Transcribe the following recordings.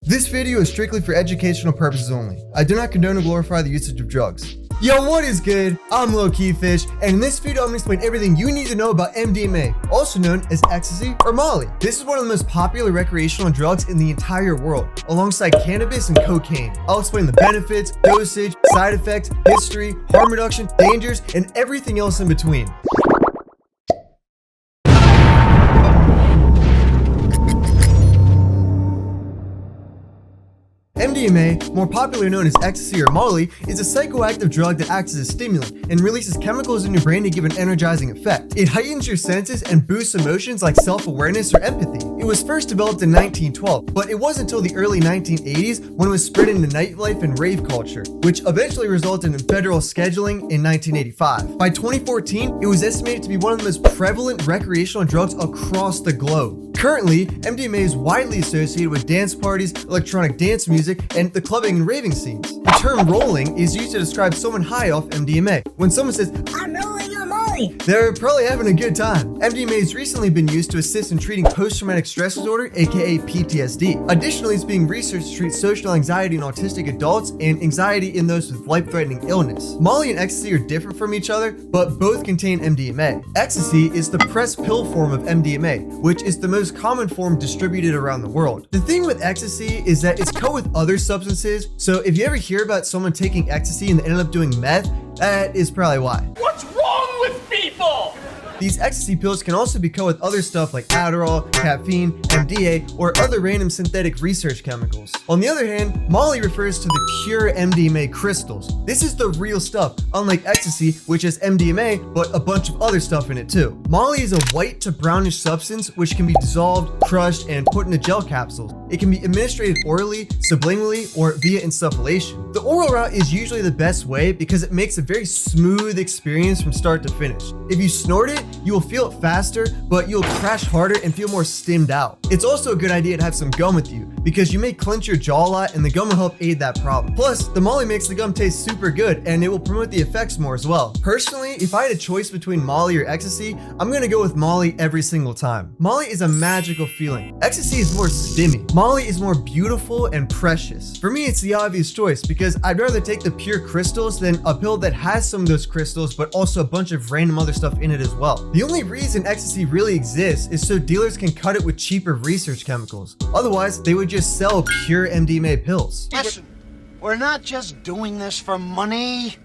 This video is strictly for educational purposes only. I do not condone or glorify the usage of drugs. Yo, what is good? I'm 𝐌𝐃𝐿, and in this video I'm going to explain everything you need to know about MDMA, also known as ecstasy or Molly. This is one of the most popular recreational drugs in the entire world, alongside cannabis and cocaine. I'll explain the benefits, dosage, side effects, history, harm reduction, dangers, and everything else in between. MDMA, more popularly known as ecstasy or Molly, is a psychoactive drug that acts as a stimulant and releases chemicals in your brain to give an energizing effect. It heightens your senses and boosts emotions like self-awareness or empathy. It was first developed in 1912, but it wasn't until the early 1980s when it was spread into nightlife and rave culture, which eventually resulted in federal scheduling in 1985. By 2014, it was estimated to be one of the most prevalent recreational drugs across the globe. Currently, MDMA is widely associated with dance parties, electronic dance music, and the clubbing and raving scenes. The term rolling is used to describe someone high off MDMA. When someone says, "I'm rolling on Molly," they're probably having a good time. MDMA has recently been used to assist in treating post-traumatic stress disorder, aka PTSD. Additionally, it's being researched to treat social anxiety in autistic adults and anxiety in those with life-threatening illness. Molly and ecstasy are different from each other, but both contain MDMA. Ecstasy is the pressed pill form of MDMA, which is the most common form distributed around the world. The thing with ecstasy is that it's co with other substances, so if you ever hear about someone taking ecstasy and they ended up doing meth, that is probably why. What's wrong with people? These ecstasy pills can also be co with other stuff like Adderall, caffeine, MDA, or other random synthetic research chemicals. On the other hand, Molly refers to the pure MDMA crystals. This is the real stuff, unlike ecstasy, which has MDMA, but a bunch of other stuff in it too. Molly is a white to brownish substance which can be dissolved, crushed, and put into gel capsules. It can be administered orally, subliminally, or via insufflation. The oral route is usually the best way because it makes a very smooth experience from start to finish. If you snort it, you will feel it faster, but you'll crash harder and feel more stimmed out. It's also a good idea to have some gum with you because you may clench your jaw a lot and the gum will help aid that problem. Plus, the Molly makes the gum taste super good and it will promote the effects more as well. Personally, if I had a choice between Molly or ecstasy, I'm gonna go with Molly every single time. Molly is a magical feeling. Ecstasy is more stimmy. Molly is more beautiful and precious. For me, it's the obvious choice because I'd rather take the pure crystals than a pill that has some of those crystals but also a bunch of random other stuff in it as well. The only reason ecstasy really exists is so dealers can cut it with cheaper research chemicals. Otherwise, they would just sell pure MDMA pills. Listen, we're not just doing this for money.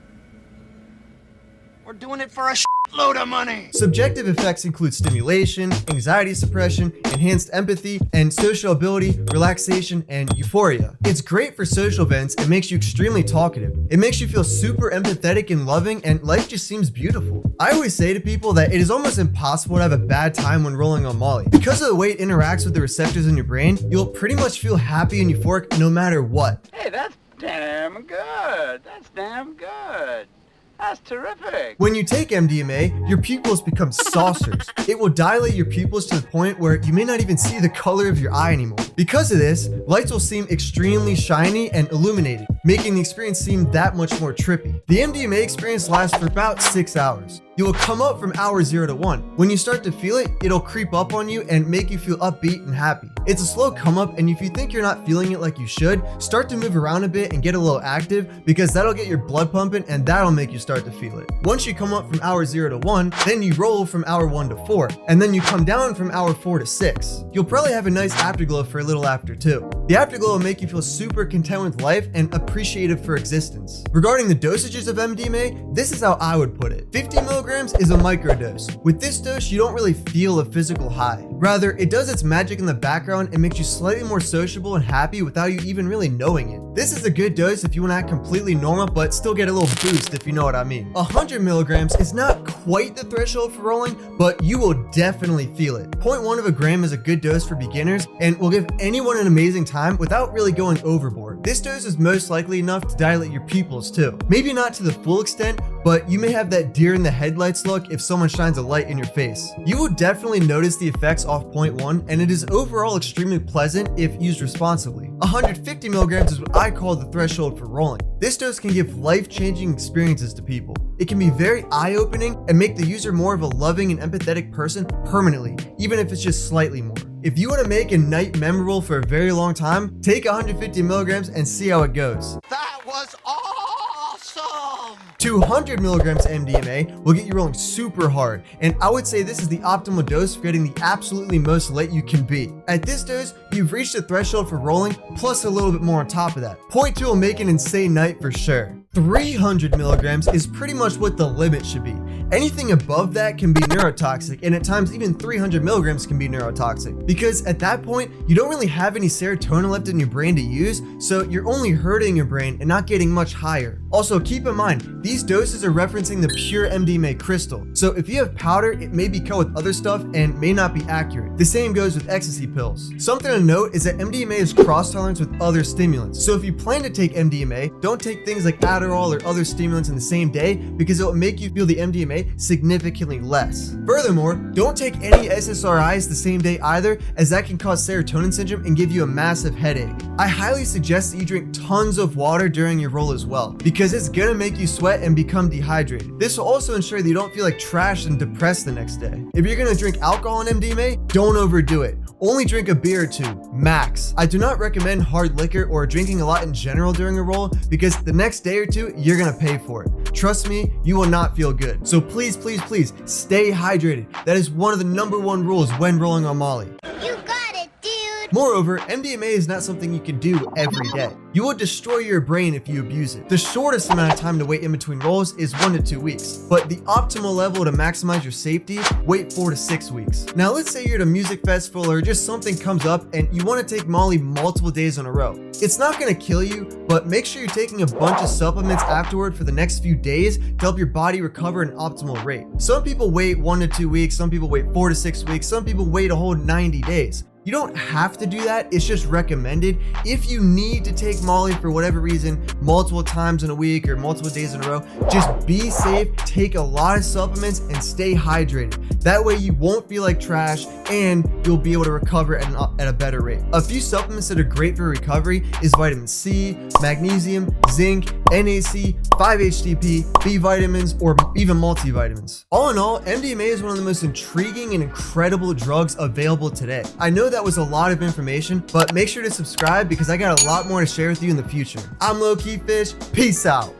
We're doing it for a shitload of money. Subjective effects include stimulation, anxiety suppression, enhanced empathy, and social ability, relaxation, and euphoria. It's great for social events. It makes you extremely talkative. It makes you feel super empathetic and loving, and life just seems beautiful. I always say to people that it is almost impossible to have a bad time when rolling on Molly. Because of the way it interacts with the receptors in your brain, you'll pretty much feel happy and euphoric no matter what. Hey, that's damn good. That's damn good. That's terrific. When you take MDMA, your pupils become saucers. It will dilate your pupils to the point where you may not even see the color of your eye anymore. Because of this, lights will seem extremely shiny and illuminating, making the experience seem that much more trippy. The MDMA experience lasts for about 6 hours. You will come up from hour 0 to 1. When you start to feel it, it'll creep up on you and make you feel upbeat and happy. It's a slow come up, and if you think you're not feeling it like you should, start to move around a bit and get a little active because that'll get your blood pumping and that'll make you start to feel it. Once you come up from hour 0 to 1, then you roll from hour 1 to 4, and then you come down from hour 4 to 6. You'll probably have a nice afterglow for a little after too. The afterglow will make you feel super content with life and appreciative for existence. Regarding the dosages of MDMA, this is how I would put it. 50 milligrams is a microdose. With this dose, you don't really feel a physical high. Rather, it does its magic in the background and makes you slightly more sociable and happy without you even really knowing it. This is a good dose if you want to act completely normal but still get a little boost, if you know what I mean. 100 milligrams is not quite the threshold for rolling, but you will definitely feel it. 0.1 of a gram is a good dose for beginners and will give anyone an amazing time without really going overboard. This dose is most likely enough to dilate your pupils too. Maybe not to the full extent, but you may have that deer in the headlights look if someone shines a light in your face. You will definitely notice the effects off 0.1, and it is overall extremely pleasant if used responsibly. 150 milligrams is what I call the threshold for rolling. This dose can give life-changing experiences to people. It can be very eye-opening and make the user more of a loving and empathetic person permanently, even if it's just slightly more. If you want to make a night memorable for a very long time, take 150 milligrams and see how it goes. That was awesome! 200 milligrams MDMA will get you rolling super hard, and I would say this is the optimal dose for getting the absolutely most lit you can be. At this dose, you've reached the threshold for rolling, plus a little bit more on top of that. 0.2 will make an insane night for sure. 300 milligrams is pretty much what the limit should be. Anything above that can be neurotoxic, and at times even 300 milligrams can be neurotoxic, because at that point you don't really have any serotonin left in your brain to use, so you're only hurting your brain and not getting much higher. Also, keep in mind, these doses are referencing the pure MDMA crystal, so if you have powder, it may be cut with other stuff and may not be accurate. The same goes with ecstasy pills. Something to note is that MDMA is cross-tolerance with other stimulants, so if you plan to take MDMA, don't take things like Adderall or other stimulants in the same day, because it will make you feel the MDMA significantly less. Furthermore, don't take any SSRIs the same day either, as that can cause serotonin syndrome and give you a massive headache. I highly suggest that you drink tons of water during your roll as well, because it's gonna make you sweat and become dehydrated. This will also ensure that you don't feel like trash and depressed the next day. If you're gonna drink alcohol and MDMA, don't overdo it. Only drink a beer or two, max. I do not recommend hard liquor or drinking a lot in general during a roll, because the next day or two, you're gonna pay for it. Trust me, you will not feel good. So please, please, please stay hydrated. That is one of the #1 rules when rolling on Molly. You got it, dude! Moreover, MDMA is not something you can do every day. You will destroy your brain if you abuse it. The shortest amount of time to wait in between rolls is 1 to 2 weeks, but the optimal level to maximize your safety, wait 4 to 6 weeks. Now let's say you're at a music festival or just something comes up and you want to take Molly multiple days in a row. It's not going to kill you, but make sure you're taking a bunch of supplements afterward for the next few days to help your body recover at an optimal rate. Some people wait 1 to 2 weeks, some people wait 4 to 6 weeks, some people wait a whole 90 days. You don't have to do that, it's just recommended. If you need to take Molly for whatever reason, multiple times in a week or multiple days in a row, just be safe, take a lot of supplements, and stay hydrated. That way you won't feel like trash and you'll be able to recover at a better rate. A few supplements that are great for recovery is vitamin C, magnesium, zinc, NAC, 5-HTP, B vitamins, or even multivitamins. All in all, MDMA is one of the most intriguing and incredible drugs available today. I know that was a lot of information, but make sure to subscribe because I got a lot more to share with you in the future. I'm 𝐌𝐃𝐌𝐀, peace out.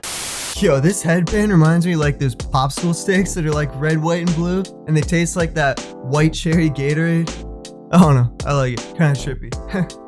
Yo, this headband reminds me like those popsicle sticks that are like red, white, and blue, and they taste like that white cherry Gatorade. I don't know, I like it, kind of trippy.